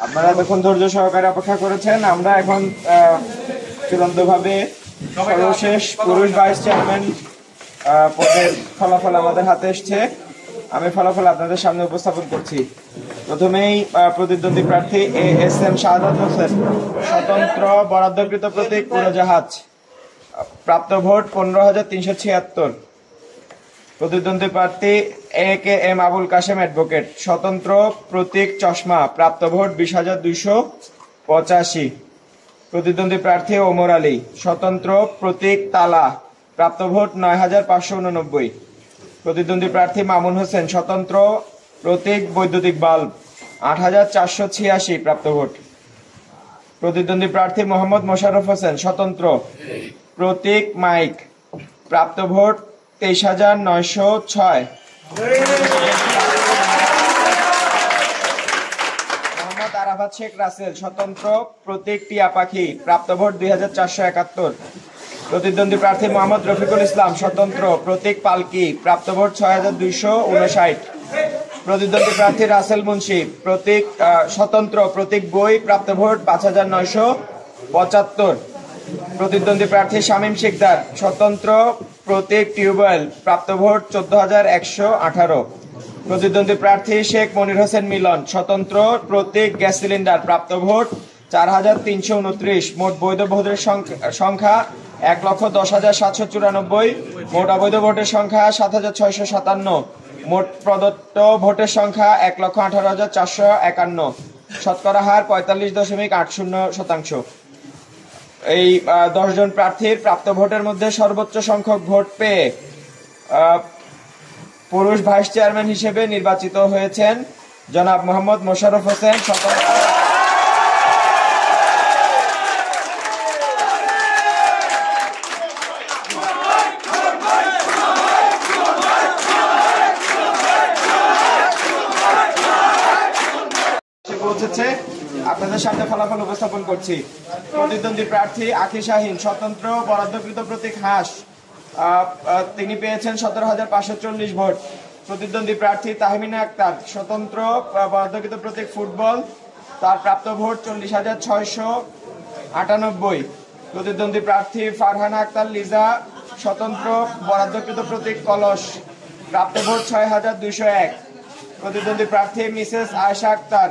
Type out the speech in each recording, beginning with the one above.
আপনারা এতক্ষণ ধৈর্য সহকারে অপেক্ষা করেছেন। আমরা এখন চূড়ান্তভাবে সর্বশেষ পুরুষ ভাইস চেয়ারম্যান পদের ফলাফল আমাদের হাতে এসছে। আমি ফলাফল আপনাদের সামনে উপস্থাপন করছি। প্রথমেই প্রতিদ্বন্দ্বী প্রার্থী ASM শাহাদাত হোসেন, স্বতন্ত্র বরাদ্দকৃত প্রতীক উড়োজাহাজ, প্রাপ্ত ভোট 15,376। প্রতিদ্বন্দ্বী প্রার্থী AKM আবুল কাশেম অ্যাডভোকেট, স্বতন্ত্র প্রতীক চশমা, প্রাপ্ত ভোট 20,285। প্রতিদ্বন্দ্বী প্রার্থী ওমর আলী, স্বতন্ত্র প্রতীক তালা, প্রাপ্ত ভোট 9,589। প্রতিদ্বন্দ্বী প্রার্থী মামুন হোসেন, স্বতন্ত্র প্রতীক বৈদ্যুতিক বাল্ব, 8,486 প্রাপ্ত ভোট। প্রতিদ্বন্দ্বী প্রার্থী মোহাম্মদ মোশাররফ হোসেন, স্বতন্ত্র প্রতীক মাইক, প্রাপ্ত ভোট 23,906। মোহাম্মদ আরাফাত শেখ রাসেল, স্বতন্ত্র প্রতীক টিয়া পাখি, প্রাপ্ত ভোট 2,471। প্রতিদ্বন্দ্বী প্রার্থী মোহাম্মদ রফিকুল ইসলাম, স্বতন্ত্র প্রতীক পালকি, প্রাপ্ত ভোট 6,259। প্রতিদ্বন্দ্বী প্রার্থী রাসেল মুন্সি, প্রতীক স্বতন্ত্র প্রতীক বই, প্রাপ্ত ভোট 5,975। প্রতিদ্বন্দ্বী প্রার্থী শামীম শিকদার, স্বতন্ত্র প্রতীক টিউবওয়েল, প্রাপ্ত ভোট 14,118। প্রতিদ্বন্দ্বী প্রার্থী শেখ মনির হোসেন মিলন, স্বতন্ত্র প্রতীক গ্যাস সিলিন্ডার, প্রাপ্ত ভোট 4,329। মোট বৈধ ভোটের সংখ্যা 1,10,794। মোট অবৈধ ভোটের সংখ্যা 7,657। মোট প্রদত্ত ভোটের সংখ্যা 1,18,451। শতকরা হার 45.80%। এই 10 জন প্রার্থীর প্রাপ্ত ভোটের মধ্যে সর্বোচ্চ সংখ্যক ভোট পেয়ে পুরুষ ভাইস চেয়ারম্যান হিসেবে নির্বাচিত হয়েছেন জনাব মোহাম্মদ মোশাররফ হোসেন। পৌঁছেছে, আপনাদের সামনে ফলাফল উপস্থাপন করছি। প্রতিদ্বন্দ্বী প্রার্থী আখি শাহিন, স্বতন্ত্র বরাদ্দকৃত প্রতীক হাঁস, তিনি পেয়েছেন 17,540 ভোট। প্রতিদ্বন্দ্বী প্রার্থী তাহমিনা আক্তার, স্বতন্ত্র বরাদ্দকৃত প্রতীক ফুটবল, তার প্রাপ্ত ভোট 40,698। প্রতিদ্বন্দ্বী প্রার্থী ফারহানা আক্তার লিজা, স্বতন্ত্র বরাদ্দকৃত প্রতীক কলস, প্রাপ্ত ভোট 6,201। প্রতিদ্বন্দ্বী প্রার্থী মিসেস আয়েশা আক্তার,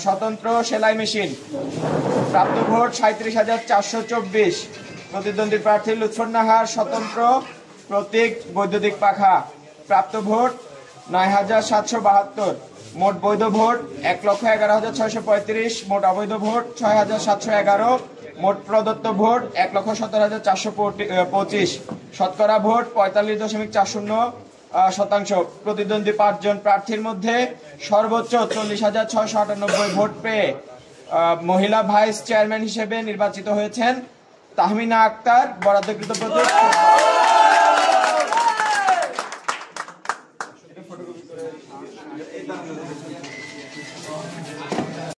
স্বতন্ত্র সেলাই মেশিন, প্রাপ্ত ভোট 37,424। প্রতিদ্বন্দ্বী প্রার্থী লুৎফর নাহার, স্বতন্ত্র প্রতীক বৈদ্যুতিক পাখা, প্রাপ্ত ভোট 9,772। মোট বৈধ ভোট 1,11,635। মোট অবৈধ ভোট 6,711। মোট প্রদত্ত ভোট 1,17,425। শতকরা ভোট 45.40%। প্রতিদ্বন্দ্বী 5 জন প্রার্থীর মধ্যে সর্বোচ্চ 40,698 ভোট পেয়ে মহিলা ভাইস চেয়ারম্যান হিসেবে নির্বাচিত হয়েছেন তাহমিনা আক্তার, বরাদ্দকৃত প্রতীক।